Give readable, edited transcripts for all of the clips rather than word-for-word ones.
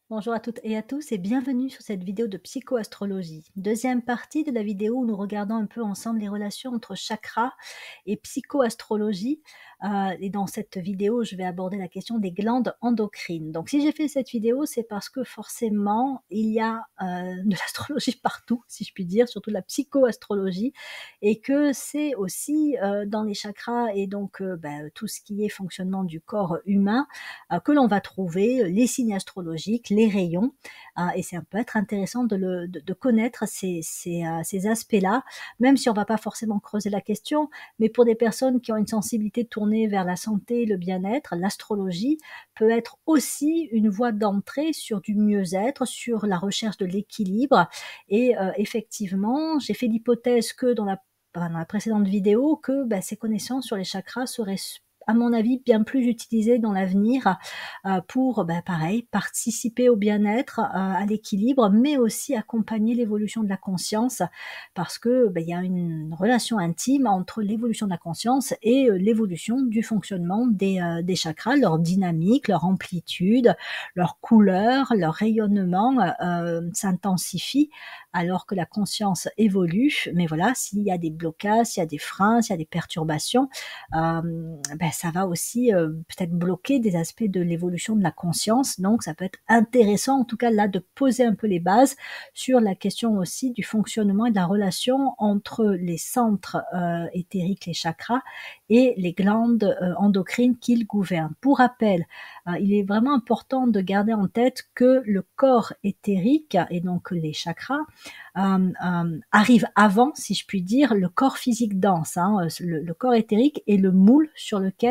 Bonjour à toutes et à tous et bienvenue sur cette vidéo de psychoastrologie. Deuxième partie de la vidéo où nous regardons un peu ensemble les relations entre chakras et psychoastrologie. Et dans cette vidéo, je vais aborder la question des glandes endocrines. Donc si j'ai fait cette vidéo, c'est parce que forcément, il y a de l'astrologie partout, si je puis dire, surtout de la psychoastrologie, et que c'est aussi dans les chakras et donc tout ce qui est fonctionnement du corps humain que l'on va trouver les signes astrologiques, les rayons, et ça peut être intéressant de connaître ces aspects-là, même si on ne va pas forcément creuser la question, mais pour des personnes qui ont une sensibilité tournée vers la santé, le bien-être, l'astrologie peut être aussi une voie d'entrée sur du mieux-être, sur la recherche de l'équilibre. Et effectivement, j'ai fait l'hypothèse que dans la précédente vidéo, que ces connaissances sur les chakras seraient à mon avis, bien plus utilisé dans l'avenir pour, pareil, participer au bien-être, à l'équilibre, mais aussi accompagner l'évolution de la conscience parce que, il y a une relation intime entre l'évolution de la conscience et l'évolution du fonctionnement des chakras, leur dynamique, leur amplitude, leur couleur, leur rayonnement s'intensifie alors que la conscience évolue. Mais voilà, s'il y a des blocages, s'il y a des freins, s'il y a des perturbations, ça va aussi peut-être bloquer des aspects de l'évolution de la conscience. Donc ça peut être intéressant en tout cas là de poser un peu les bases sur la question aussi du fonctionnement et de la relation entre les centres éthériques, les chakras, et les glandes endocrines qu'ils gouvernent. Pour rappel, il est vraiment important de garder en tête que le corps éthérique et donc les chakras arrive avant, si je puis dire, le corps physique dense. Le corps éthérique est le moule sur lequel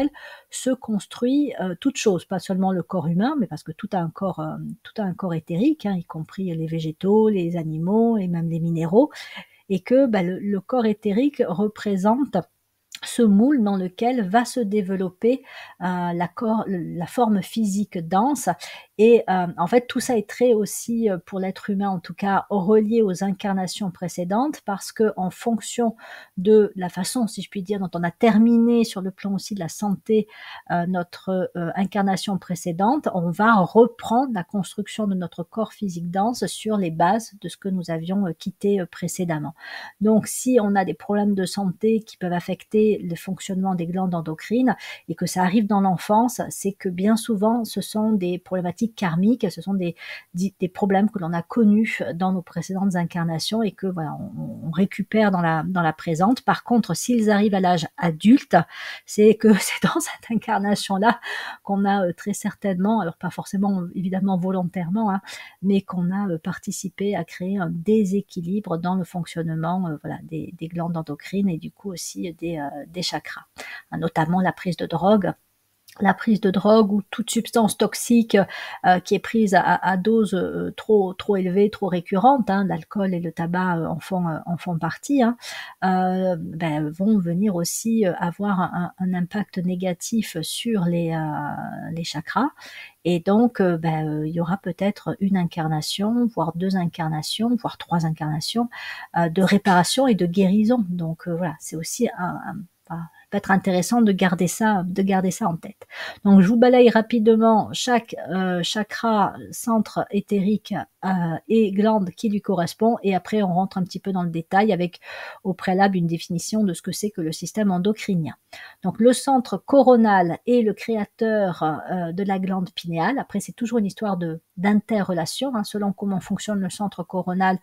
se construit toute chose, pas seulement le corps humain, mais parce que tout a un corps éthérique, y compris les végétaux, les animaux et même les minéraux, et que le corps éthérique représente ce moule dans lequel va se développer la forme physique dense. Et en fait, tout ça est très aussi, pour l'être humain en tout cas, relié aux incarnations précédentes, parce que en fonction de la façon, si je puis dire, dont on a terminé sur le plan aussi de la santé notre incarnation précédente, on va reprendre la construction de notre corps physique dense sur les bases de ce que nous avions quitté précédemment. Donc, si on a des problèmes de santé qui peuvent affecter le fonctionnement des glandes endocrines et que ça arrive dans l'enfance, c'est que bien souvent, ce sont des problématiques karmiques, ce sont des problèmes que l'on a connus dans nos précédentes incarnations et que voilà, on récupère dans la présente. Par contre, s'ils arrivent à l'âge adulte, c'est que c'est dans cette incarnation-là qu'on a très certainement, alors pas forcément évidemment volontairement, mais qu'on a participé à créer un déséquilibre dans le fonctionnement des glandes endocrines et du coup aussi des chakras. Notamment la prise de drogue ou toute substance toxique qui est prise à dose trop élevée, trop récurrente, l'alcool et le tabac en font partie, vont venir aussi avoir un impact négatif sur les chakras. Et donc, il y aura peut-être une incarnation, voire 2 incarnations, voire 3 incarnations de réparation et de guérison. Donc voilà, c'est aussi peut être intéressant de garder ça en tête. Donc je vous balaye rapidement chaque chakra, centre éthérique et glande qui lui correspond, et après on rentre un petit peu dans le détail avec au préalable une définition de ce que c'est que le système endocrinien. Donc le centre coronal est le créateur de la glande pinéale. Après c'est toujours une histoire d'interrelation, selon comment fonctionne le centre coronal,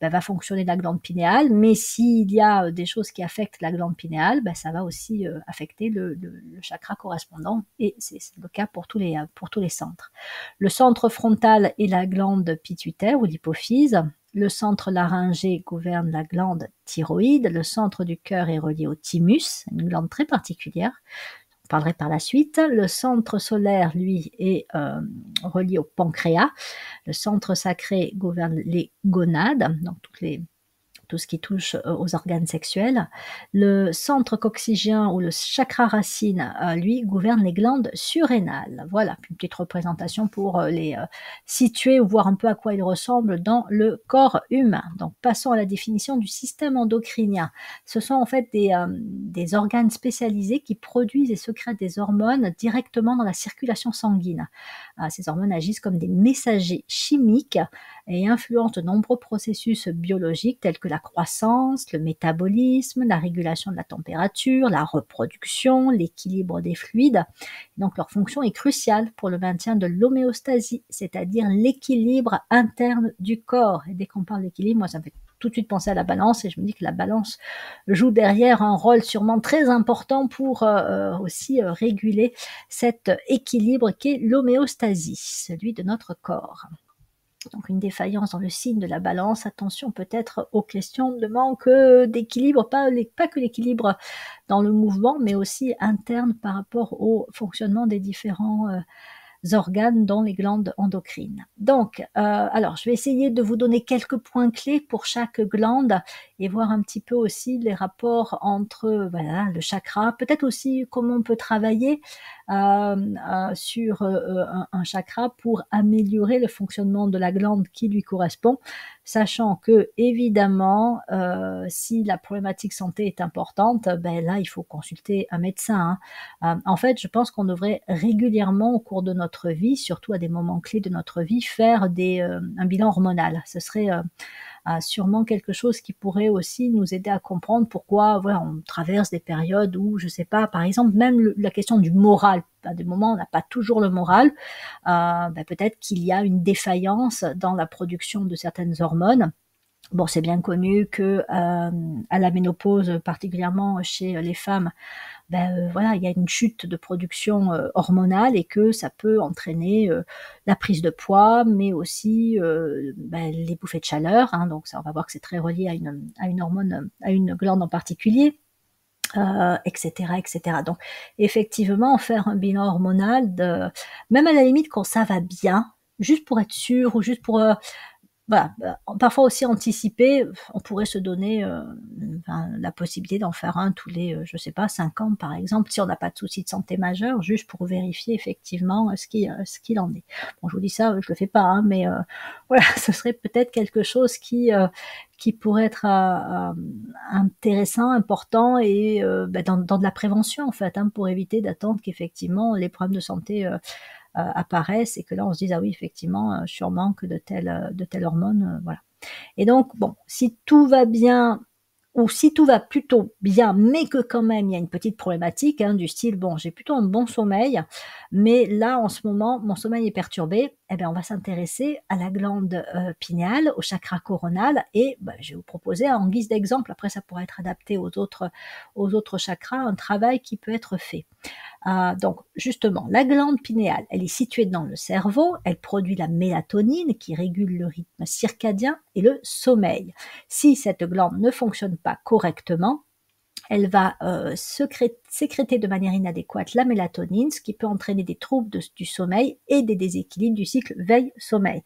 va fonctionner la glande pinéale, mais s'il y a des choses qui affectent la glande pinéale, ça va aussi affecter le chakra correspondant, et c'est le cas pour tous les centres. Le centre frontal est la glande pituitaire ou l'hypophyse. Le centre laryngé gouverne la glande thyroïde. Le centre du cœur est relié au thymus, une glande très particulière. Je parlerai par la suite. Le centre solaire, lui, est relié au pancréas. Le centre sacré gouverne les gonades, donc toutes tout ce qui touche aux organes sexuels. Le centre coccygien ou le chakra racine, lui, gouverne les glandes surrénales. Voilà, une petite représentation pour les situer ou voir un peu à quoi ils ressemblent dans le corps humain. Donc passons à la définition du système endocrinien. Ce sont en fait des organes spécialisés qui produisent et sécrètent des hormones directement dans la circulation sanguine. Ces hormones agissent comme des messagers chimiques et influencent de nombreux processus biologiques tels que la croissance, le métabolisme, la régulation de la température, la reproduction, l'équilibre des fluides. Donc leur fonction est cruciale pour le maintien de l'homéostasie, c'est-à-dire l'équilibre interne du corps. Et dès qu'on parle d'équilibre, moi ça me fait tout de suite penser à la balance, et je me dis que la balance joue derrière un rôle sûrement très important pour aussi réguler cet équilibre qu'est l'homéostasie, celui de notre corps. Donc une défaillance dans le signe de la balance, attention peut-être aux questions de manque d'équilibre, pas que l'équilibre dans le mouvement, mais aussi interne par rapport au fonctionnement des différents organes dans les glandes endocrines. Donc, alors je vais essayer de vous donner quelques points clés pour chaque glande et voir un petit peu aussi les rapports entre voilà, le chakra, peut-être aussi comment on peut travailler sur un chakra pour améliorer le fonctionnement de la glande qui lui correspond, sachant que évidemment si la problématique santé est importante, ben là il faut consulter un médecin. En fait, je pense qu'on devrait régulièrement au cours de notre vie, surtout à des moments clés de notre vie, faire un bilan hormonal. Ce serait sûrement quelque chose qui pourrait aussi nous aider à comprendre pourquoi voilà, on traverse des périodes où, je sais pas, par exemple, même la question du moral. À des moments, on n'a pas toujours le moral. Peut-être qu'il y a une défaillance dans la production de certaines hormones. Bon, c'est bien connu que à la ménopause, particulièrement chez les femmes, voilà, il y a une chute de production hormonale et que ça peut entraîner la prise de poids, mais aussi les bouffées de chaleur. Hein, donc ça, on va voir que c'est très relié à une hormone, à une glande en particulier. Etc., etc. Donc, effectivement, faire un bilan hormonal, même à la limite quand ça va bien, juste pour être sûr ou juste pour voilà, parfois aussi anticiper, on pourrait se donner la possibilité d'en faire un tous les, je sais pas, 5 ans par exemple, si on n'a pas de soucis de santé majeur, juste pour vérifier effectivement ce qu'il en est. Bon, je vous dis ça, je le fais pas, hein, mais voilà, ce serait peut-être quelque chose qui pourrait être intéressant, important et dans de la prévention en fait, hein, pour éviter d'attendre qu'effectivement les problèmes de santé apparaissent et que là on se dise ah oui effectivement je suis en manque de telle hormone, voilà. Et donc bon, si tout va bien ou si tout va plutôt bien, mais que quand même il y a une petite problématique hein, du style bon j'ai plutôt un bon sommeil, mais là en ce moment mon sommeil est perturbé, eh bien on va s'intéresser à la glande pinéale, au chakra coronal et je vais vous proposer en guise d'exemple, après ça pourra être adapté aux autres chakras, un travail qui peut être fait. Donc justement, la glande pinéale, elle est située dans le cerveau, elle produit la mélatonine qui régule le rythme circadien et le sommeil. Si cette glande ne fonctionne pas correctement, elle va sécréter de manière inadéquate la mélatonine, ce qui peut entraîner des troubles du sommeil et des déséquilibres du cycle veille-sommeil.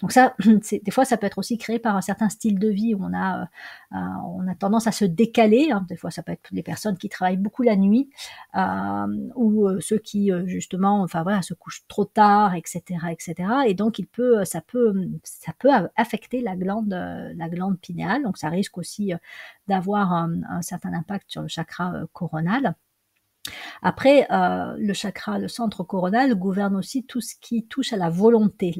Donc ça, des fois, ça peut être aussi créé par un certain style de vie où on a tendance à se décaler. Hein. Des fois, ça peut être les personnes qui travaillent beaucoup la nuit ou ceux qui justement, enfin voilà, se couchent trop tard, etc., etc. Et donc, ça peut affecter la glande pinéale. Donc, ça risque aussi d'avoir un certain impact sur le chakra coronal. Après, le centre coronal gouverne aussi tout ce qui touche à la volonté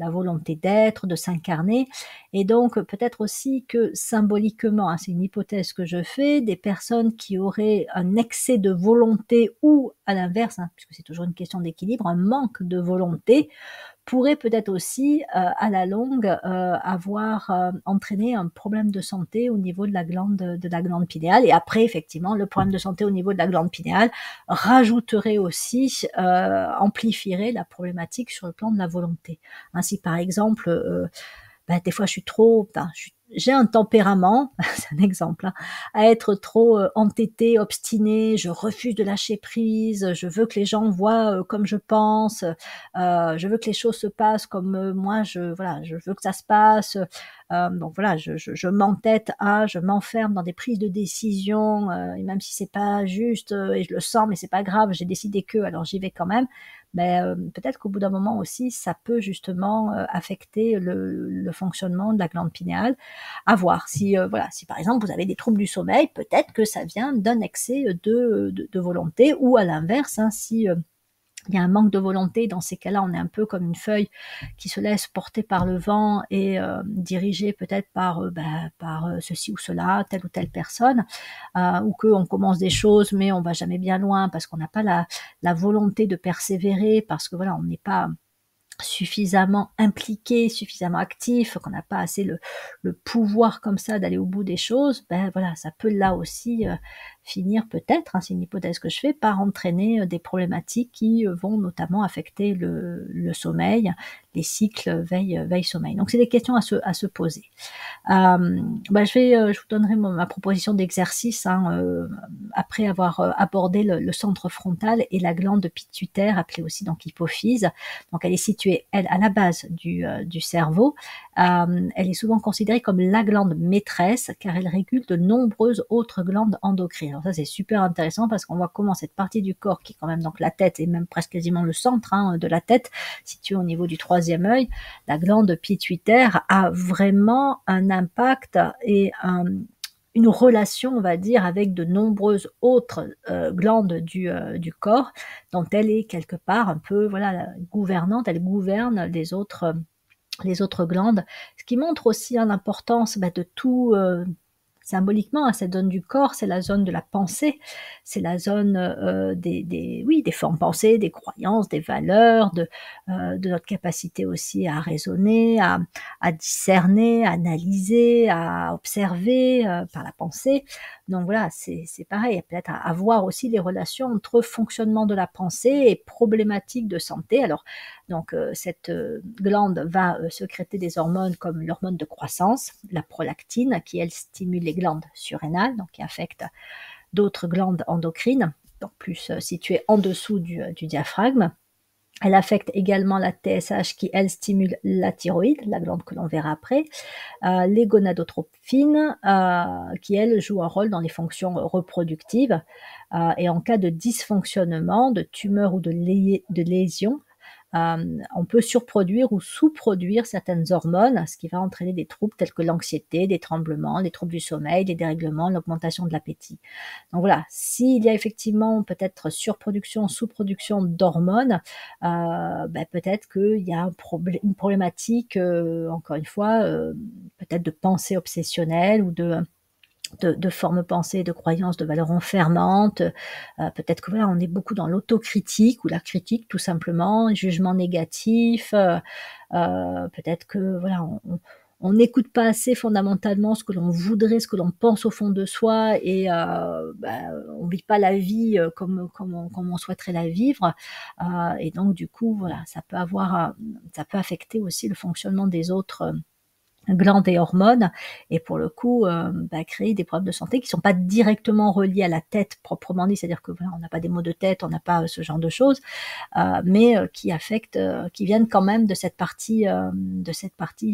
d'être, de s'incarner et donc peut-être aussi que symboliquement, hein, c'est une hypothèse que je fais, des personnes qui auraient un excès de volonté ou à l'inverse, hein, puisque c'est toujours une question d'équilibre, un manque de volonté, pourrait peut-être aussi, à la longue, avoir entraîné un problème de santé au niveau de la glande pinéale. Et après, effectivement, le problème de santé au niveau de la glande pinéale rajouterait aussi, amplifierait la problématique sur le plan de la volonté. Ainsi, par exemple, des fois, je j'ai un tempérament, c'est un exemple, hein, à être trop, entêtée, obstinée, je refuse de lâcher prise, je veux que les gens voient, comme je pense, je veux que les choses se passent comme, moi je veux que ça se passe, donc voilà, je m'entête à je m'enferme dans des prises de décision, et même si c'est pas juste, et je le sens, mais c'est pas grave, j'ai décidé que, alors j'y vais quand même. Mais, peut-être qu'au bout d'un moment aussi, ça peut justement, affecter le fonctionnement de la glande pinéale. À voir si, voilà, si par exemple vous avez des troubles du sommeil, peut-être que ça vient d'un excès, de volonté, ou à l'inverse, hein, si, il y a un manque de volonté. Dans ces cas-là, on est un peu comme une feuille qui se laisse porter par le vent et dirigée peut-être par, par ceci ou cela, telle ou telle personne, ou qu'on commence des choses mais on va jamais bien loin parce qu'on n'a pas la volonté de persévérer, parce que voilà, on n'est pas suffisamment impliqué, suffisamment actif, qu'on n'a pas assez le pouvoir comme ça d'aller au bout des choses, ben voilà, ça peut là aussi finir peut-être, hein, c'est une hypothèse que je fais, par entraîner des problématiques qui vont notamment affecter le sommeil, les cycles veille-sommeil. Donc c'est des questions à se poser. Je vous donnerai ma proposition d'exercice, hein, après avoir abordé le centre frontal et la glande pituitaire, appelée aussi donc hypophyse. Donc elle est située, elle, à la base du cerveau. Elle est souvent considérée comme la glande maîtresse car elle régule de nombreuses autres glandes endocrines. Alors ça c'est super intéressant parce qu'on voit comment cette partie du corps, qui est quand même donc la tête et même presque quasiment le centre, hein, de la tête, située au niveau du troisième œil, la glande pituitaire a vraiment un impact et une relation, on va dire, avec de nombreuses autres glandes du corps, dont elle est quelque part un peu, voilà, gouvernante, elle gouverne les autres glandes, ce qui montre aussi, hein, l'importance de tout, symboliquement, hein, cette zone du corps, c'est la zone de la pensée, c'est la zone oui, des formes pensées, des croyances, des valeurs, de notre capacité aussi à raisonner, à discerner, à analyser, à observer par la pensée. Donc voilà, c'est pareil, peut-être à voir aussi les relations entre fonctionnement de la pensée et problématiques de santé. Alors, donc cette glande va sécréter des hormones comme l'hormone de croissance, la prolactine, qui elle stimule les glandes surrénales, donc qui affecte d'autres glandes endocrines, donc plus situées en dessous du diaphragme. Elle affecte également la TSH qui, elle, stimule la thyroïde, la glande que l'on verra après, les gonadotropines qui, elles, jouent un rôle dans les fonctions reproductives. Et en cas de dysfonctionnement, de tumeur ou de lésion, on peut surproduire ou sous-produire certaines hormones, ce qui va entraîner des troubles tels que l'anxiété, des tremblements, les troubles du sommeil, les dérèglements, l'augmentation de l'appétit. Donc voilà, s'il y a effectivement peut-être surproduction, sous-production d'hormones, peut-être qu'il y a une problématique, encore une fois, peut-être de pensée obsessionnelle ou de formes pensées, de croyances, de valeurs enfermantes. Peut-être que voilà, on est beaucoup dans l'autocritique ou la critique tout simplement, jugement négatif. Peut-être que voilà, on n'écoute pas assez fondamentalement ce que l'on voudrait, ce que l'on pense au fond de soi, et on vit pas la vie comme on souhaiterait la vivre. Et donc du coup, voilà, ça peut affecter aussi le fonctionnement des autres glandes et hormones, et pour le coup, créer des problèmes de santé qui sont pas directement reliés à la tête proprement dit. C'est-à-dire que voilà, on n'a pas des maux de tête, on n'a pas ce genre de choses, mais qui affectent, qui viennent quand même de cette partie,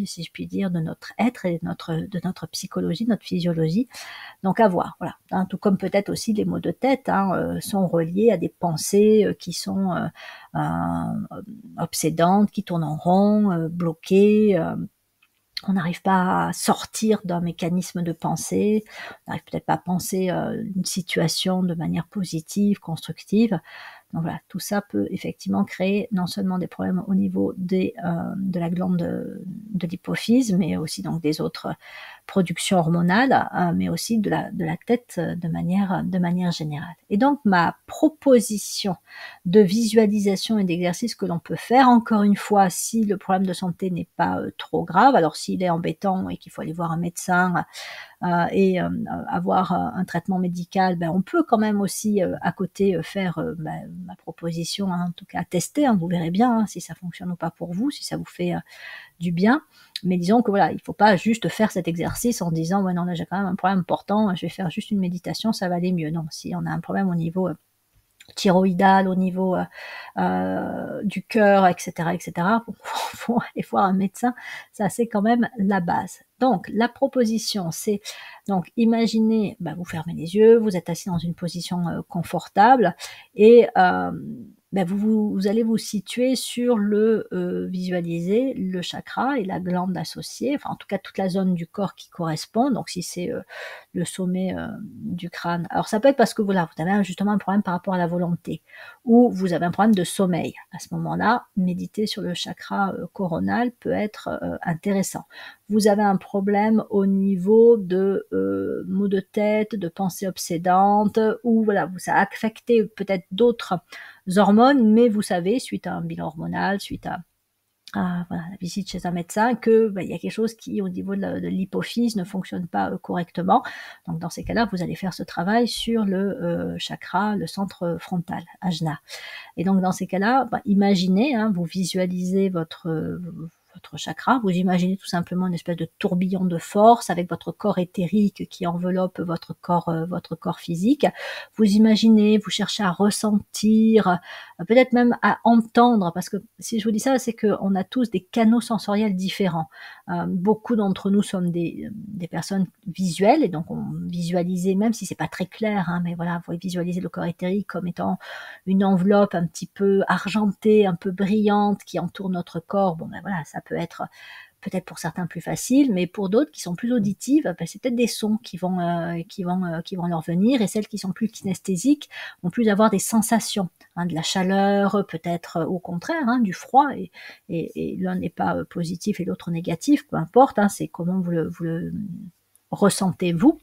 si je puis dire, de notre être et de notre psychologie, de notre physiologie. Donc à voir, voilà. Hein, tout comme peut-être aussi les maux de tête, hein, sont reliés à des pensées qui sont obsédantes, qui tournent en rond, bloquées. On n'arrive pas à sortir d'un mécanisme de pensée, on n'arrive peut-être pas à penser une situation de manière positive, constructive. Donc voilà, tout ça peut effectivement créer non seulement des problèmes au niveau de la glande de l'hypophyse, mais aussi donc des autres productions hormonales, mais aussi de la tête de manière générale. Et donc ma proposition de visualisation et d'exercice que l'on peut faire, encore une fois, si le problème de santé n'est pas trop grave, alors s'il est embêtant et qu'il faut aller voir un médecin, et avoir un traitement médical, on peut quand même aussi à côté faire ma proposition, hein, en tout cas tester, hein, vous verrez bien, hein, si ça fonctionne ou pas pour vous, si ça vous fait du bien. Mais disons que voilà, il ne faut pas juste faire cet exercice en disant: «Ouais, non, là, j'ai quand même un problème important, je vais faire juste une méditation, ça va aller mieux». Non, si on a un problème au niveau, thyroïdal, au niveau, du cœur et cetera, faut aller voir un médecin, ça c'est quand même la base. Donc la proposition, c'est donc imaginez, bah, vous fermez les yeux, vous êtes assis dans une position, confortable et bah, vous allez vous situer sur visualiser le chakra et la glande associée, enfin en tout cas toute la zone du corps qui correspond. Donc si c'est, le sommet, du crâne. Alors ça peut être parce que voilà, vous avez justement un problème par rapport à la volonté ou vous avez un problème de sommeil. À ce moment-là, méditer sur le chakra, coronal peut être, intéressant. Vous avez un problème au niveau de, maux de tête, de pensées obsédantes ou voilà, ça a affecté peut-être d'autres hormones, mais vous savez, suite à un bilan hormonal, suite à voilà, la visite chez un médecin que, bah, il y a quelque chose qui, au niveau de l'hypophyse, ne fonctionne pas correctement. Donc dans ces cas-là, vous allez faire ce travail sur le chakra, le centre frontal, ajna. Et donc dans ces cas-là, bah, imaginez, hein, vous visualisez votre chakra, vous imaginez tout simplement une espèce de tourbillon de force avec votre corps éthérique qui enveloppe votre corps physique. Vous imaginez, vous cherchez à ressentir, peut-être même à entendre, parce que si je vous dis ça, c'est qu'on a tous des canaux sensoriels différents. Beaucoup d'entre nous sommes des personnes visuelles et donc on visualisait, même si c'est pas très clair, hein, mais voilà, vous visualisez le corps éthérique comme étant une enveloppe un petit peu argentée, un peu brillante qui entoure notre corps. Bon ben voilà, ça peut être peut-être pour certains plus facile, mais pour d'autres qui sont plus auditives, ben c'est peut-être des sons qui vont leur venir, et celles qui sont plus kinesthésiques vont plus avoir des sensations, hein, de la chaleur, peut-être au contraire, hein, du froid, et l'un n'est pas positif et l'autre négatif, peu importe, hein, c'est comment vous le ressentez vous.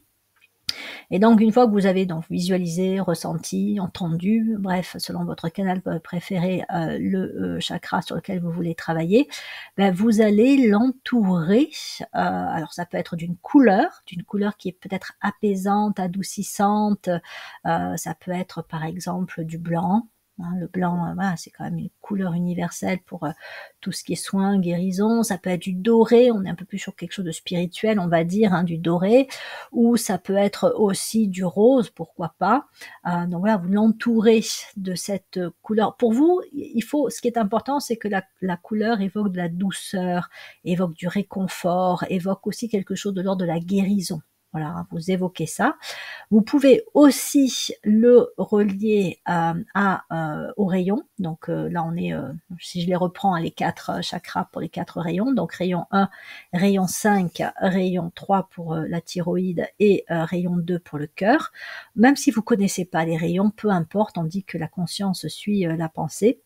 Et donc une fois que vous avez donc visualisé, ressenti, entendu, bref, selon votre canal préféré, le chakra sur lequel vous voulez travailler, ben vous allez l'entourer, alors ça peut être d'une couleur qui est peut-être apaisante, adoucissante, ça peut être par exemple du blanc, hein. Le blanc, voilà, c'est quand même une couleur universelle pour, tout ce qui est soins, guérison. Ça peut être du doré, on est un peu plus sur quelque chose de spirituel, on va dire, hein, du doré, ou ça peut être aussi du rose, pourquoi pas. Donc voilà, vous l'entourez de cette couleur. Pour vous, ce qui est important, c'est que la couleur évoque de la douceur, évoque du réconfort, évoque aussi quelque chose de l'ordre de la guérison. Voilà, vous évoquez ça. Vous pouvez aussi le relier au rayon. Donc là, on est, si je les reprends, les 4 chakras pour les 4 rayons. Donc rayon 1, rayon 5, rayon 3 pour la thyroïde et rayon 2 pour le cœur. Même si vous connaissez pas les rayons, peu importe, on dit que la conscience suit la pensée.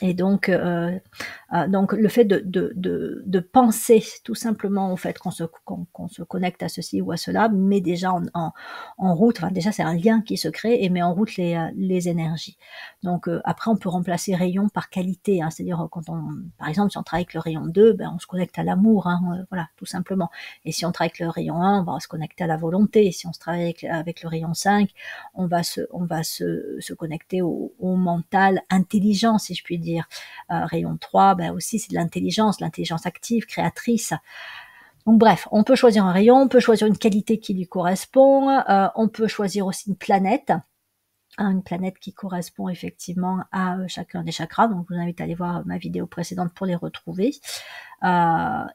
Et donc le fait de penser tout simplement au fait qu'on se connecte à ceci ou à cela, met déjà en route, enfin déjà c'est un lien qui se crée et met en route les énergies. Donc après on peut remplacer rayon par qualité, hein, c'est-à-dire par exemple si on travaille avec le rayon 2, ben on se connecte à l'amour, hein, voilà, tout simplement. Et si on travaille avec le rayon 1, on va se connecter à la volonté. Et si on se travaille avec le rayon 5, on va se connecter au mental intelligent, si je puis dire. Rayon 3, ben aussi c'est de l'intelligence active, créatrice. Donc bref, on peut choisir un rayon, on peut choisir une qualité qui lui correspond, on peut choisir aussi une planète qui correspond effectivement à chacun des chakras. Donc je vous invite à aller voir ma vidéo précédente pour les retrouver.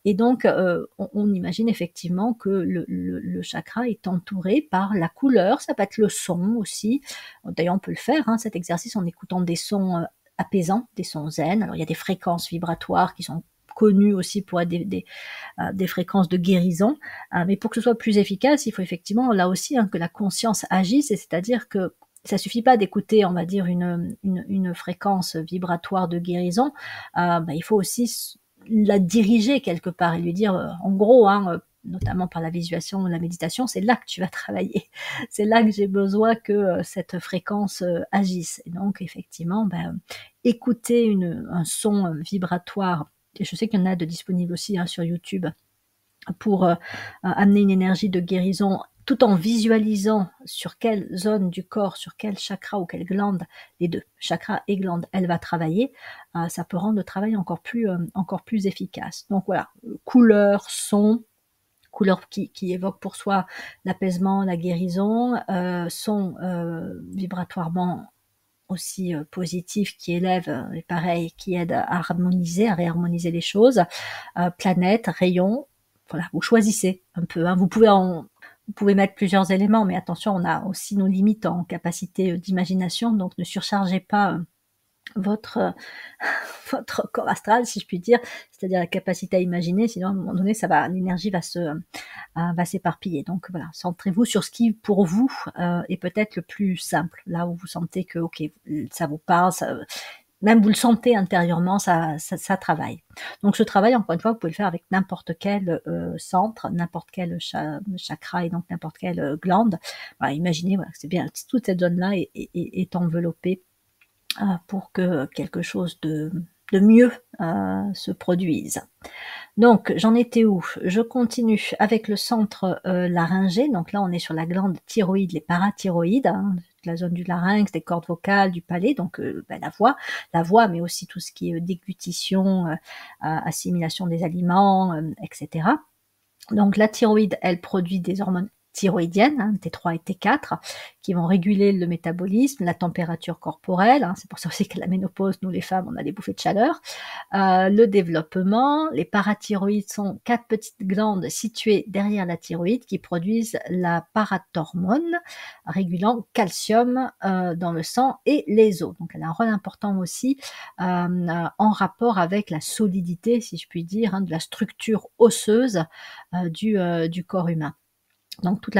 Et donc on imagine effectivement que le chakra est entouré par la couleur, ça peut être le son aussi. D'ailleurs on peut le faire, hein, cet exercice, en écoutant des sons apaisants, des sons zen. Alors il y a des fréquences vibratoires qui sont connues aussi pour être des fréquences de guérison, mais pour que ce soit plus efficace, il faut effectivement là aussi, hein, que la conscience agisse, et c'est-à-dire que ça suffit pas d'écouter, on va dire, une fréquence vibratoire de guérison, il faut aussi la diriger quelque part et lui dire, en gros, hein, notamment par la visualisation, la méditation, c'est là que tu vas travailler. C'est là que j'ai besoin que cette fréquence agisse. Et donc, effectivement, écouter un son vibratoire, et je sais qu'il y en a de disponibles aussi, hein, sur YouTube, pour amener une énergie de guérison tout en visualisant sur quelle zone du corps, sur quel chakra ou quelle glande, les deux, chakra et glande, elle va travailler, ça peut rendre le travail encore plus efficace. Donc voilà, couleur, son, couleur qui évoque pour soi l'apaisement, la guérison, son vibratoirement aussi positif qui élève et pareil qui aide à harmoniser, à réharmoniser les choses, planète, rayon, voilà, vous choisissez un peu, hein. Vous pouvez mettre plusieurs éléments, mais attention, on a aussi nos limites en capacité d'imagination, donc ne surchargez pas votre votre corps astral, si je puis dire, c'est-à-dire la capacité à imaginer, sinon à un moment donné, l'énergie va s'éparpiller. Donc voilà, centrez-vous sur ce qui, pour vous, est peut-être le plus simple, là où vous sentez que, ok, ça vous parle, même vous le sentez intérieurement, ça travaille. Donc ce travail, encore une fois, vous pouvez le faire avec n'importe quel centre, n'importe quel chakra et donc n'importe quelle glande. Voilà, imaginez, voilà, c'est bien, toute cette zone-là est enveloppée pour que quelque chose de mieux se produise. Donc, j'en étais où? Je continue avec le centre laryngé. Donc là, on est sur la glande thyroïde, les parathyroïdes, hein, la zone du larynx, des cordes vocales, du palais, donc la voix, mais aussi tout ce qui est déglutition, assimilation des aliments, etc. Donc la thyroïde, elle produit des hormones thyroïdiennes, hein, T3 et T4, qui vont réguler le métabolisme, la température corporelle, hein, c'est pour ça aussi qu'à la ménopause, nous les femmes, on a des bouffées de chaleur, le développement. Les parathyroïdes sont 4 petites glandes situées derrière la thyroïde qui produisent la parathormone, régulant calcium dans le sang et les os. Donc elle a un rôle important aussi en rapport avec la solidité, si je puis dire, hein, de la structure osseuse du corps humain. Donc toute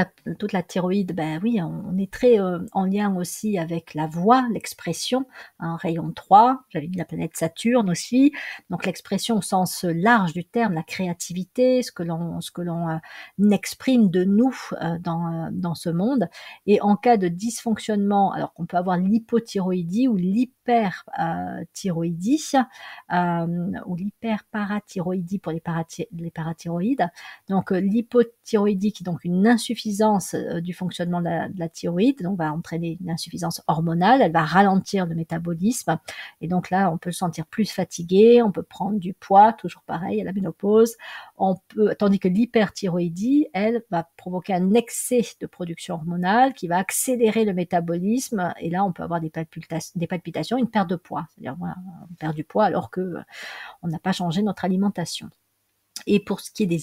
la thyroïde, ben oui, on est très en lien aussi avec la voix, l'expression, un rayon 3, j'avais mis la planète Saturne aussi, donc l'expression au sens large du terme, la créativité, ce que l'on exprime de nous dans ce monde. Et en cas de dysfonctionnement, alors qu'on peut avoir l'hypothyroïdie ou l'hyperthyroïdie, ou l'hyperparathyroïdie pour les parathyroïdes. Donc l'hypothyroïdie qui est donc une insuffisance du fonctionnement de la thyroïde, donc va entraîner une insuffisance hormonale, elle va ralentir le métabolisme, et donc là on peut se sentir plus fatigué, on peut prendre du poids, toujours pareil à la ménopause, tandis que l'hyperthyroïdie, elle, va provoquer un excès de production hormonale qui va accélérer le métabolisme, et là on peut avoir des palpitations, une perte de poids, c'est-à-dire voilà, on perd du poids alors que on n'a pas changé notre alimentation. Et pour ce qui est des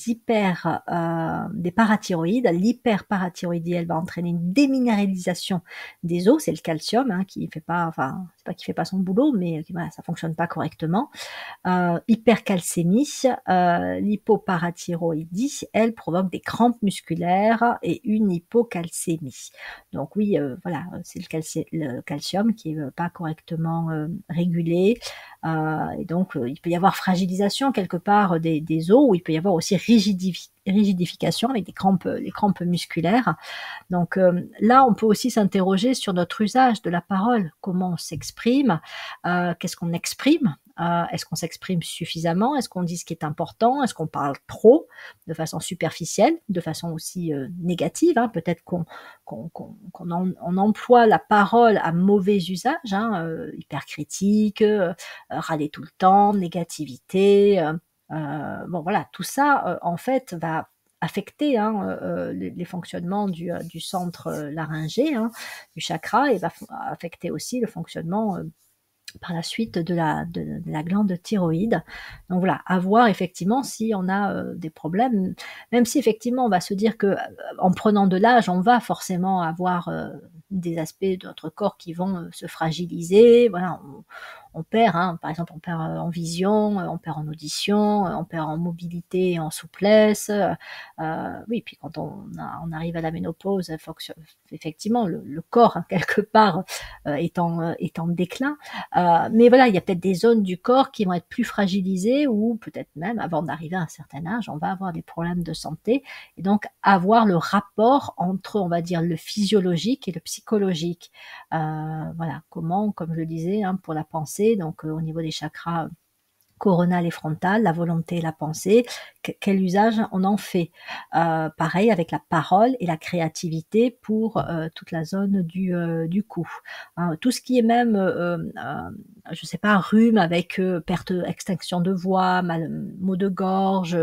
parathyroïdes, l'hyperparathyroïdie, elle va entraîner une déminéralisation des os, c'est le calcium hein, qui fait pas, enfin c'est pas qui fait pas son boulot, mais voilà, ça fonctionne pas correctement. Hypercalcémie, l'hypoparathyroïdie, elle provoque des crampes musculaires et une hypocalcémie. Donc oui, voilà, c'est le calcium qui est pas correctement régulé, et donc il peut y avoir fragilisation quelque part des os, ou il peut y avoir aussi rigidification avec les crampes musculaires. Donc là, on peut aussi s'interroger sur notre usage de la parole, comment on s'exprime, qu'est-ce qu'on exprime, est-ce qu'on s'exprime suffisamment, est-ce qu'on dit ce qui est important, est-ce qu'on parle trop, de façon superficielle, de façon aussi négative, hein, peut-être qu'on emploie la parole à mauvais usage, hein, hypercritique, râler tout le temps, négativité, bon voilà, tout ça en fait va affecter hein, les fonctionnements du centre laryngé, hein, du chakra, et va affecter aussi le fonctionnement par la suite de la glande thyroïde. Donc voilà, à voir effectivement si on a des problèmes, même si effectivement on va se dire que en prenant de l'âge, on va forcément avoir des aspects de notre corps qui vont se fragiliser. Voilà, on perd, hein, par exemple, on perd en vision, on perd en audition, on perd en mobilité et en souplesse. Oui, puis quand on arrive à la ménopause, effectivement, le corps, hein, quelque part, est en déclin. Mais voilà, il y a peut-être des zones du corps qui vont être plus fragilisées, ou peut-être même, avant d'arriver à un certain âge, on va avoir des problèmes de santé. Et donc, avoir le rapport entre, on va dire, le physiologique et le psychologique. Voilà, comment, comme je le disais, hein, pour la pensée, donc au niveau des chakras coronale et frontale, la volonté et la pensée, quel usage on en fait. Pareil avec la parole et la créativité pour toute la zone du cou. Tout ce qui est même, je sais pas, rhume avec perte, extinction de voix, maux de gorge,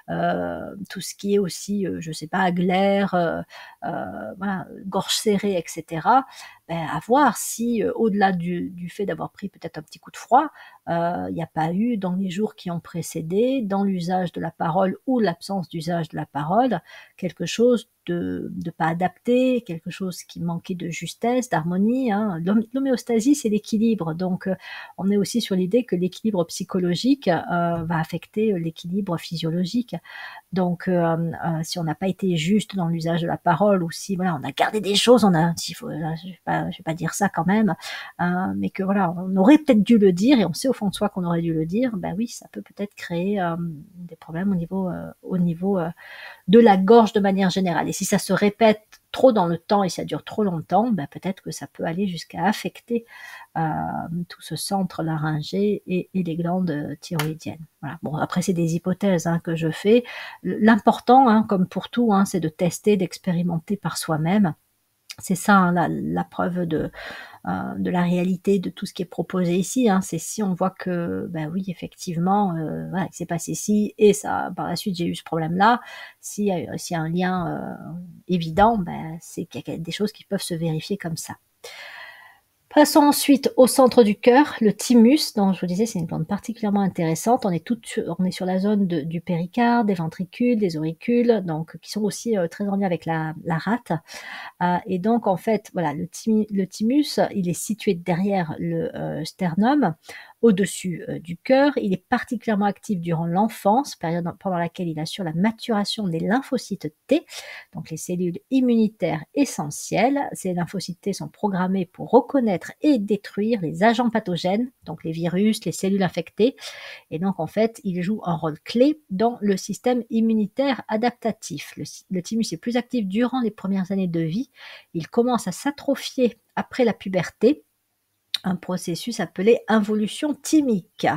tout ce qui est aussi, je sais pas, glaire, voilà, gorge serrée, etc. Ben, à voir si, au-delà du fait d'avoir pris peut-être un petit coup de froid, il n'y a pas eu dans les jours qui ont précédé, dans l'usage de la parole ou l'absence d'usage de la parole, quelque chose de pas adapté, quelque chose qui manquait de justesse, d'harmonie, hein. L'homéostasie, c'est l'équilibre, donc on est aussi sur l'idée que l'équilibre psychologique va affecter l'équilibre physiologique. Donc, si on n'a pas été juste dans l'usage de la parole, ou si voilà, on a gardé des choses, s'il faut, je vais pas dire ça quand même, mais que voilà, on aurait peut-être dû le dire et on sait au fond de soi qu'on aurait dû le dire. Ben oui, ça peut peut-être créer des problèmes au niveau de la gorge de manière générale. Et si ça se répète trop dans le temps et ça dure trop longtemps, ben peut-être que ça peut aller jusqu'à affecter tout ce centre laryngé et les glandes thyroïdiennes. Voilà. Bon, après, c'est des hypothèses que je fais. L'important, comme pour tout, c'est de tester, d'expérimenter par soi-même. C'est ça, la preuve de la réalité de tout ce qui est proposé ici. C'est si on voit que, ben oui, effectivement, voilà, il s'est passé ci, et ça, par la suite, j'ai eu ce problème-là. S'il y a un lien évident, ben, c'est qu'il y a des choses qui peuvent se vérifier comme ça. Passons ensuite au centre du cœur, le thymus, dont je vous disais, c'est une glande particulièrement intéressante. On est sur la zone du péricarde, des ventricules, des auricules, donc qui sont aussi très en lien avec la rate. Et donc, en fait, voilà, le thymus, il est situé derrière le sternum, au-dessus du cœur. Il est particulièrement actif durant l'enfance, période pendant laquelle il assure la maturation des lymphocytes T, donc les cellules immunitaires essentielles. Ces lymphocytes T sont programmés pour reconnaître et détruire les agents pathogènes, donc les virus, les cellules infectées. Et donc, en fait, il joue un rôle clé dans le système immunitaire adaptatif. Le thymus est plus actif durant les premières années de vie. Il commence à s'atrophier après la puberté, un processus appelé involution thymique.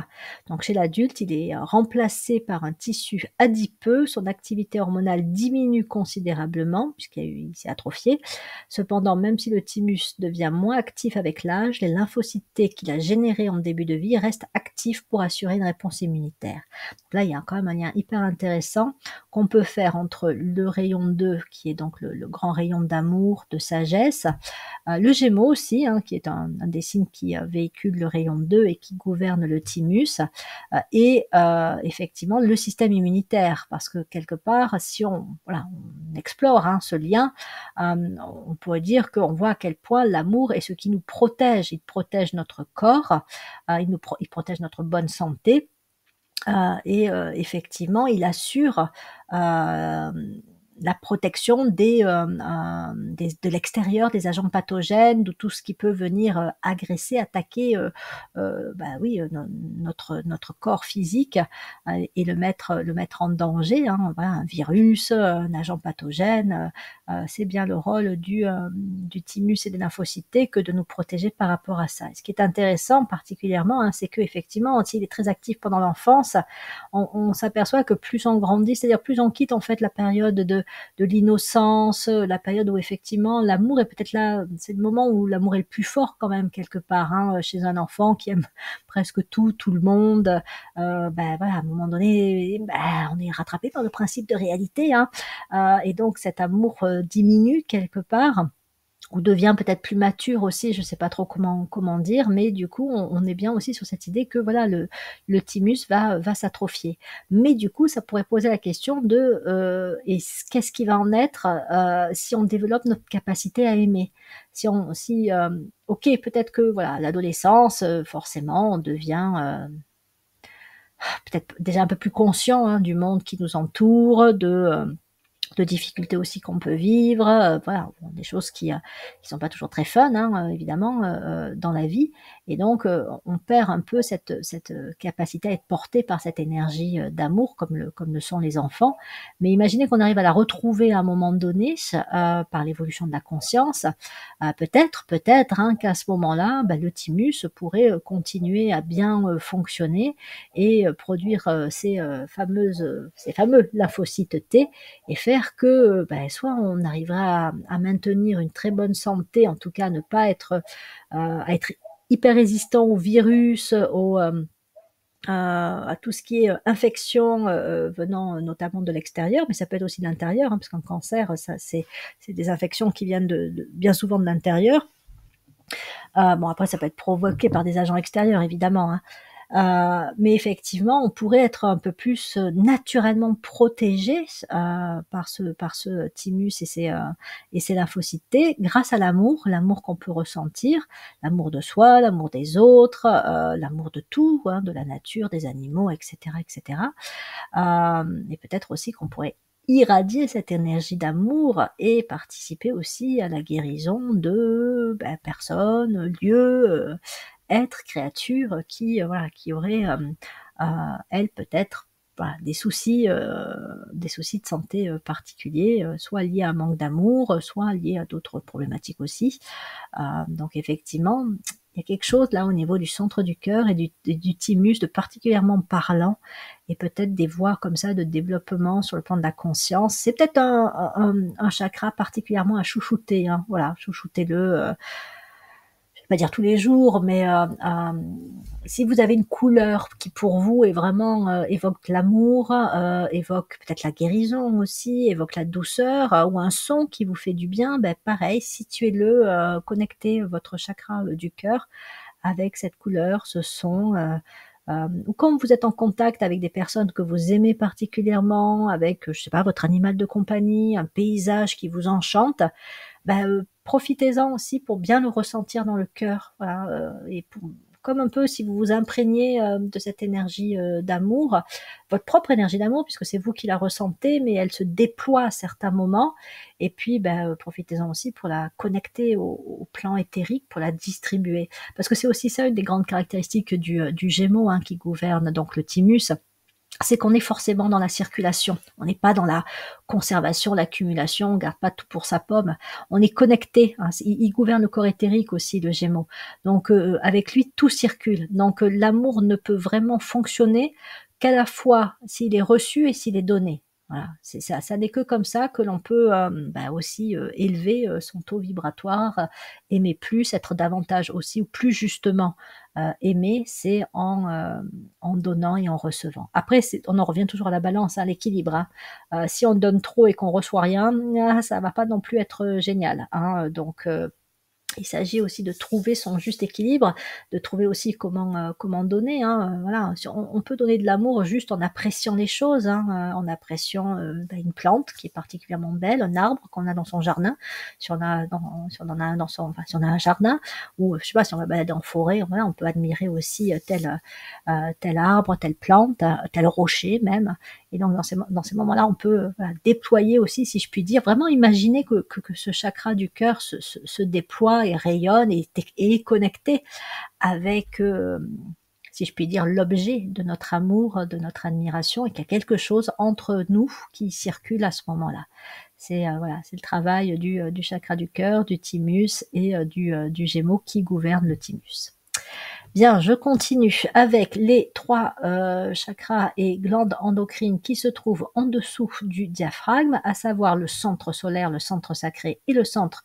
Donc chez l'adulte, il est remplacé par un tissu adipeux, son activité hormonale diminue considérablement puisqu'il s'est atrophié. Cependant, même si le thymus devient moins actif avec l'âge, les lymphocytes T qu'il a générés en début de vie restent actifs pour assurer une réponse immunitaire. Donc là, il y a quand même un lien hyper intéressant qu'on peut faire entre le rayon 2, qui est donc le grand rayon d'amour, de sagesse, le Gémeaux aussi, qui est un des signes qui véhicule le rayon 2 et qui gouverne le thymus, et effectivement le système immunitaire, parce que quelque part, si on explore ce lien, on pourrait dire qu'on voit à quel point l'amour est ce qui nous protège. Il protège notre corps, il protège notre bonne santé, et effectivement, il assure la protection de l'extérieur, des agents pathogènes, de tout ce qui peut venir agresser, attaquer notre corps physique, et le mettre en danger. Voilà, un virus, un agent pathogène, c'est bien le rôle du thymus et des lymphocytes T que de nous protéger par rapport à ça. Et ce qui est intéressant particulièrement, c'est que effectivement, s'il est très actif pendant l'enfance, on s'aperçoit que plus on grandit, c'est-à-dire plus on quitte en fait la période de l'innocence, la période où effectivement l'amour est peut-être là, c'est le moment où l'amour est le plus fort quand même quelque part, chez un enfant qui aime presque tout le monde. Voilà, à un moment donné, on est rattrapé par le principe de réalité, et donc cet amour diminue quelque part, ou devient peut-être plus mature aussi, je sais pas trop comment dire, mais du coup, on est bien aussi sur cette idée que voilà, le thymus va s'atrophier. Mais du coup, ça pourrait poser la question de qu'est-ce qui va en être si on développe notre capacité à aimer. Ok, peut-être que voilà, l'adolescence, forcément, on devient peut-être déjà un peu plus conscient du monde qui nous entoure, de difficultés aussi qu'on peut vivre, voilà, bon, des choses qui sont pas toujours très fun, hein, évidemment, dans la vie et donc on perd un peu cette capacité à être porté par cette énergie, d'amour comme le sont les enfants. Mais imaginez qu'on arrive à la retrouver à un moment donné, par l'évolution de la conscience, peut-être, hein, qu'à ce moment-là, bah, le thymus pourrait, continuer à bien, fonctionner et produire, ces fameux lymphocytes T et faire que, soit on arrivera à maintenir une très bonne santé, en tout cas à ne pas être, à être hyper résistant aux virus, à tout ce qui est, infection, venant notamment de l'extérieur, mais ça peut être aussi de l'intérieur, hein, parce qu'un cancer, ça c'est des infections qui viennent bien souvent de l'intérieur. Bon après ça peut être provoqué par des agents extérieurs évidemment, hein. Mais effectivement, on pourrait être un peu plus naturellement protégé par ce thymus et ces lymphocytes T grâce à l'amour qu'on peut ressentir, l'amour de soi, l'amour des autres, l'amour de tout, hein, de la nature, des animaux, etc., etc. Et peut-être aussi qu'on pourrait irradier cette énergie d'amour et participer aussi à la guérison de personnes, lieux, êtres, créatures qui, voilà, qui auraient, elles, peut-être, voilà, des soucis de santé, particuliers, soit liés à un manque d'amour, soit liés à d'autres problématiques aussi. Donc effectivement, il y a quelque chose là au niveau du centre du cœur et du thymus de particulièrement parlant et peut-être des voies comme ça de développement sur le plan de la conscience. C'est peut-être un chakra particulièrement à chouchouter, hein, voilà, chouchoutez-le, je vais pas dire tous les jours, mais si vous avez une couleur qui pour vous est vraiment évoque l'amour, évoque peut-être la guérison aussi, évoque la douceur, ou un son qui vous fait du bien, ben pareil, situez-le, connectez votre chakra du cœur avec cette couleur, ce son. Ou quand vous êtes en contact avec des personnes que vous aimez particulièrement, avec, je sais pas, votre animal de compagnie, un paysage qui vous enchante, profitez-en aussi pour bien le ressentir dans le cœur, voilà, et comme un peu si vous vous imprégnez de cette énergie d'amour, votre propre énergie d'amour, puisque c'est vous qui la ressentez, mais elle se déploie à certains moments. Et puis, profitez-en aussi pour la connecter au plan éthérique, pour la distribuer. Parce que c'est aussi ça une des grandes caractéristiques du Gémeaux, hein, qui gouverne donc le thymus, c'est qu'on est forcément dans la circulation. On n'est pas dans la conservation, l'accumulation, on garde pas tout pour sa pomme. On est connecté, hein. Il gouverne le corps éthérique aussi, le Gémeaux. Donc, avec lui, tout circule. Donc, l'amour ne peut vraiment fonctionner qu'à la fois s'il est reçu et s'il est donné. Voilà, c'est ça. Ça n'est que comme ça que l'on peut aussi élever son taux vibratoire, aimer plus, être davantage aussi ou plus justement aimer, c'est en donnant et en recevant. Après, on en revient toujours à la balance, à l'équilibre, hein. Si on donne trop et qu'on reçoit rien, ça va pas non plus être génial, hein. Donc, il s'agit aussi de trouver son juste équilibre, de trouver aussi comment donner, hein, voilà. On peut donner de l'amour juste en appréciant les choses, hein, en appréciant une plante qui est particulièrement belle, un arbre qu'on a dans son jardin, si on en a un si on a un jardin, ou je sais pas, si on va balader en forêt, voilà, on peut admirer aussi tel arbre, telle plante, tel rocher même. Et donc dans ces moments-là, on peut déployer aussi, si je puis dire, vraiment imaginer que ce chakra du cœur se déploie et rayonne et est connecté avec, si je puis dire, l'objet de notre amour, de notre admiration, et qu'il y a quelque chose entre nous qui circule à ce moment-là. C'est voilà, c'est le travail du chakra du cœur, du thymus et du Gémeaux qui gouverne le thymus. Bien, je continue avec les 3 chakras et glandes endocrines qui se trouvent en dessous du diaphragme, à savoir le centre solaire, le centre sacré et le centre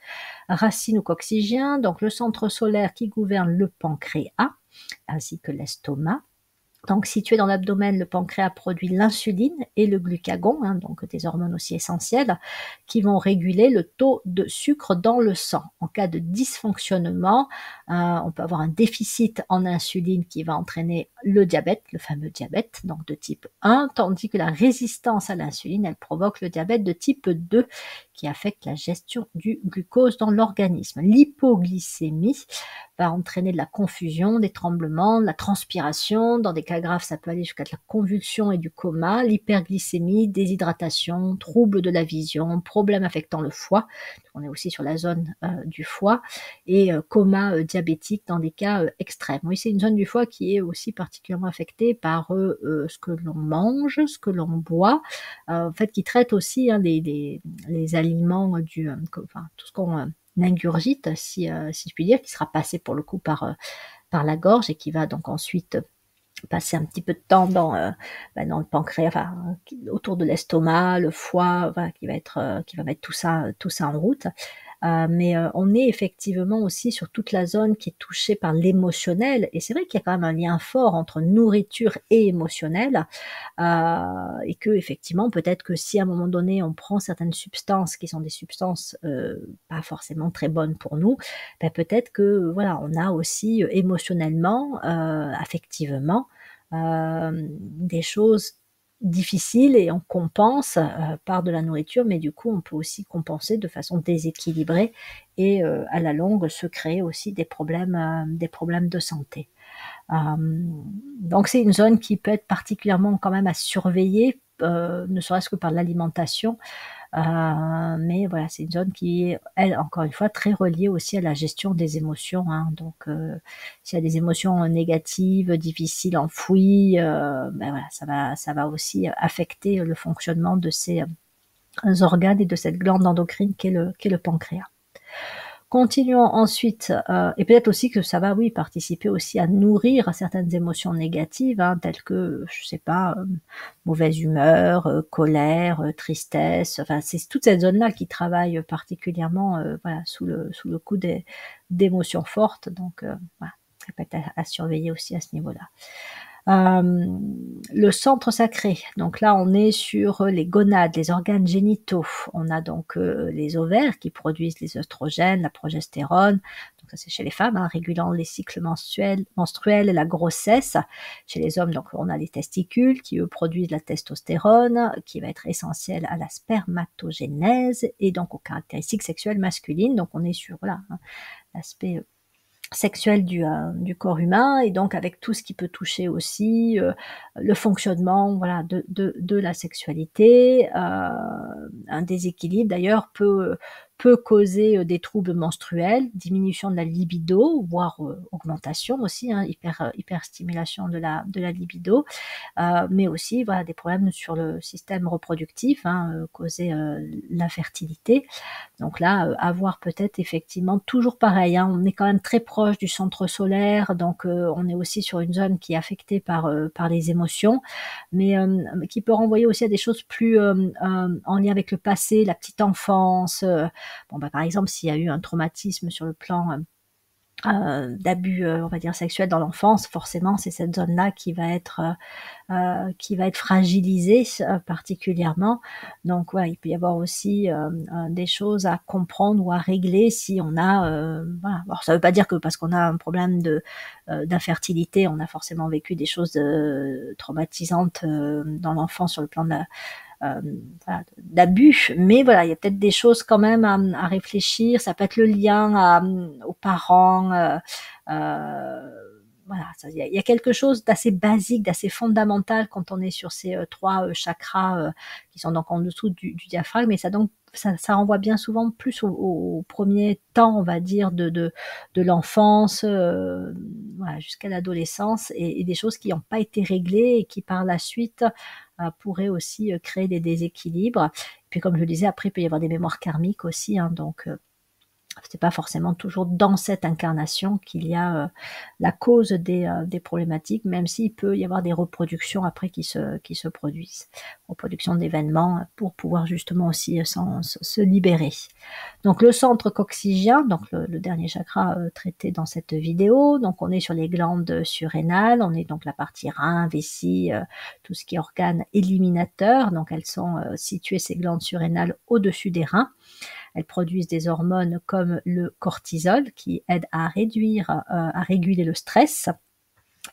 racine ou coccygien. Donc le centre solaire qui gouverne le pancréas ainsi que l'estomac. Donc, situé dans l'abdomen, le pancréas produit l'insuline et le glucagon, hein, donc des hormones aussi essentielles, qui vont réguler le taux de sucre dans le sang. En cas de dysfonctionnement, on peut avoir un déficit en insuline qui va entraîner le diabète, le fameux diabète, donc de type 1, tandis que la résistance à l'insuline, elle provoque le diabète de type 2, qui affecte la gestion du glucose dans l'organisme. L'hypoglycémie va entraîner de la confusion, des tremblements, de la transpiration, dans des cas cas graves, ça peut aller jusqu'à la convulsion et du coma, l'hyperglycémie, déshydratation, troubles de la vision, problèmes affectant le foie, on est aussi sur la zone du foie, et coma diabétique dans des cas extrêmes. Oui, c'est une zone du foie qui est aussi particulièrement affectée par ce que l'on mange, ce que l'on boit, en fait, qui traite aussi hein, les aliments enfin, tout ce qu'on ingurgite, si je puis dire, qui sera passé pour le coup par la gorge et qui va donc ensuite passer un petit peu de temps dans le pancréas, enfin, autour de l'estomac, le foie, voilà, qui va mettre tout ça en route. Mais on est effectivement aussi sur toute la zone qui est touchée par l'émotionnel, et c'est vrai qu'il y a quand même un lien fort entre nourriture et émotionnel, et que effectivement peut-être que si à un moment donné on prend certaines substances qui sont des substances pas forcément très bonnes pour nous, ben peut-être que voilà, on a aussi émotionnellement, affectivement, des choses difficiles, et on compense par de la nourriture, mais du coup on peut aussi compenser de façon déséquilibrée, et à la longue se créer aussi des problèmes de santé. Donc c'est une zone qui peut être particulièrement quand même à surveiller, ne serait-ce que par l'alimentation. Mais voilà, c'est une zone qui est, elle, encore une fois, très reliée aussi à la gestion des émotions, hein. Donc s'il y a des émotions négatives, difficiles, enfouies, ben voilà, ça va aussi affecter le fonctionnement de ces organes et de cette glande endocrine qu'est le pancréas. Continuons ensuite, et peut-être aussi que ça va, oui, participer aussi à nourrir certaines émotions négatives, hein, telles que, je sais pas, mauvaise humeur, colère, tristesse, enfin c'est toute cette zone-là qui travaille particulièrement, voilà, sous le coup d'émotions fortes, donc voilà, ça peut être à surveiller aussi à ce niveau-là. Le centre sacré, donc là on est sur les gonades, les organes génitaux. On a donc les ovaires qui produisent les œstrogènes, la progestérone, donc ça c'est chez les femmes, hein, régulant les cycles menstruels et la grossesse. Chez les hommes, donc on a les testicules qui eux produisent la testostérone, qui va être essentielle à la spermatogénèse et donc aux caractéristiques sexuelles masculines. Donc on est sur voilà, hein, l'aspect sexuelle du corps humain, et donc avec tout ce qui peut toucher aussi le fonctionnement, voilà, de la sexualité. Un déséquilibre d'ailleurs peut causer des troubles menstruels, diminution de la libido, voire augmentation aussi, hein, hyperstimulation de la libido, mais aussi voilà, des problèmes sur le système reproductif, hein, causer l'infertilité. Donc là, avoir peut-être effectivement toujours pareil, hein, on est quand même très proche du centre solaire, donc on est aussi sur une zone qui est affectée par les émotions, mais qui peut renvoyer aussi à des choses plus en lien avec le passé, la petite enfance. Bon, bah, par exemple, s'il y a eu un traumatisme sur le plan d'abus, on va dire sexuels dans l'enfance, forcément c'est cette zone-là qui va être fragilisée particulièrement. Donc ouais, il peut y avoir aussi des choses à comprendre ou à régler si on a voilà. Alors ça veut pas dire que parce qu'on a un problème d'infertilité, on a forcément vécu des choses traumatisantes dans l'enfance sur le plan de voilà, d'abus, mais voilà, il y a peut-être des choses quand même à réfléchir. Ça peut être le lien aux parents, voilà, il y a quelque chose d'assez basique, d'assez fondamental quand on est sur ces trois chakras qui sont donc en dessous du diaphragme, et ça renvoie bien souvent plus au premier temps, on va dire, de l'enfance, voilà, jusqu'à l'adolescence, et des choses qui n'ont pas été réglées et qui par la suite pourraient aussi créer des déséquilibres. Et puis comme je le disais, après il peut y avoir des mémoires karmiques aussi, hein, donc c'est pas forcément toujours dans cette incarnation qu'il y a la cause des problématiques, même s'il peut y avoir des reproductions après qui se produisent, reproduction d'événements pour pouvoir justement aussi se libérer. Donc le centre coccygien, donc le dernier chakra traité dans cette vidéo, donc on est sur les glandes surrénales, on est donc la partie rein, vessie, tout ce qui est organes éliminateurs, donc elles sont situées, ces glandes surrénales, au-dessus des reins. Elles produisent des hormones comme le cortisol qui aide à réguler le stress,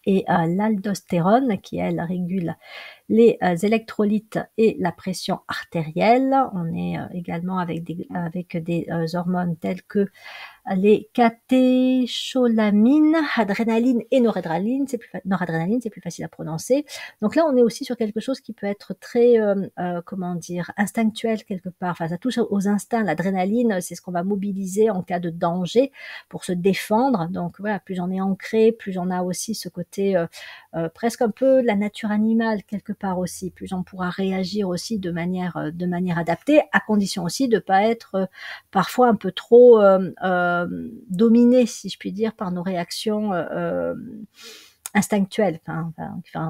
et l'aldostérone qui, elle, régule les électrolytes et la pression artérielle. On est également avec des hormones telles que les catécholamines, adrénaline et noradrénaline, c'est plus facile à prononcer. Donc là, on est aussi sur quelque chose qui peut être très, comment dire, instinctuel quelque part. Enfin, ça touche aux instincts. L'adrénaline, c'est ce qu'on va mobiliser en cas de danger pour se défendre. Donc voilà, plus j'en ai ancré, plus j'en a aussi ce côté presque un peu de la nature animale quelque part aussi. Plus j'en pourra réagir aussi de manière adaptée, à condition aussi de ne pas être parfois un peu trop dominés, si je puis dire, par nos réactions instinctuelles, enfin,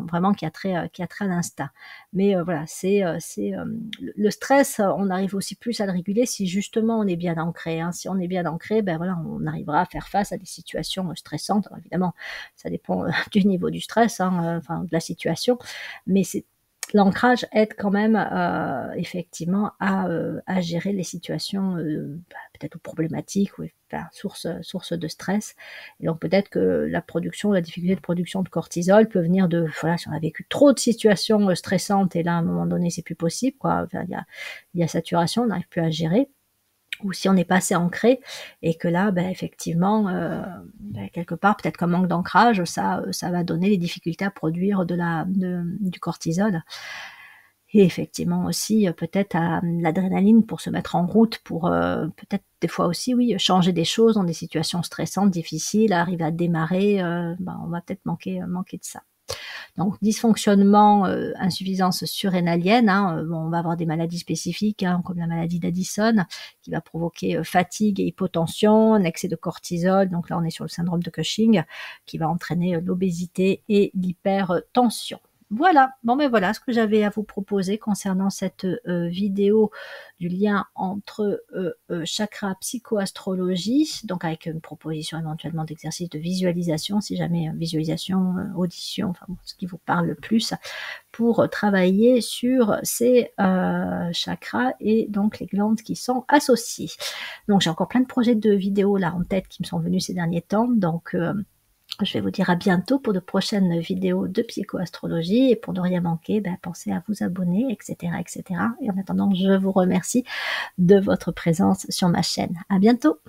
vraiment qui a trait à l'instinct. Mais voilà, le stress, on arrive aussi plus à le réguler si justement on est bien ancré. Hein. Si on est bien ancré, ben voilà, on arrivera à faire face à des situations stressantes. Alors, évidemment, ça dépend du niveau du stress, hein, enfin de la situation, mais l'ancrage aide quand même effectivement à gérer les situations peut-être problématiques ou enfin, source de stress. Et donc peut-être que la difficulté de production de cortisol peut venir de, voilà, si on a vécu trop de situations stressantes et là à un moment donné c'est plus possible, quoi. Enfin, il y a saturation, on n'arrive plus à gérer. Ou si on n'est pas assez ancré et que là, ben, effectivement, quelque part, peut-être qu'un manque d'ancrage, ça va donner les difficultés à produire du cortisol. Et effectivement aussi, peut-être l'adrénaline pour se mettre en route, pour peut-être des fois aussi, oui, changer des choses dans des situations stressantes, difficiles, arriver à démarrer, on va peut-être manquer de ça. Donc dysfonctionnement, insuffisance surrénalienne, hein, on va avoir des maladies spécifiques, hein, comme la maladie d'Addison, qui va provoquer fatigue et hypotension, un excès de cortisol, donc là on est sur le syndrome de Cushing, qui va entraîner l'obésité et l'hypertension. Voilà, bon ben voilà ce que j'avais à vous proposer concernant cette vidéo du lien entre chakra psychoastrologie, donc avec une proposition éventuellement d'exercice de visualisation, si jamais visualisation, audition, enfin bon, ce qui vous parle le plus, pour travailler sur ces chakras et donc les glandes qui sont associées. Donc j'ai encore plein de projets de vidéos là en tête qui me sont venus ces derniers temps, donc je vais vous dire à bientôt pour de prochaines vidéos de psychoastrologie et pour ne rien manquer, pensez à vous abonner, etc., etc. Et en attendant, je vous remercie de votre présence sur ma chaîne. À bientôt!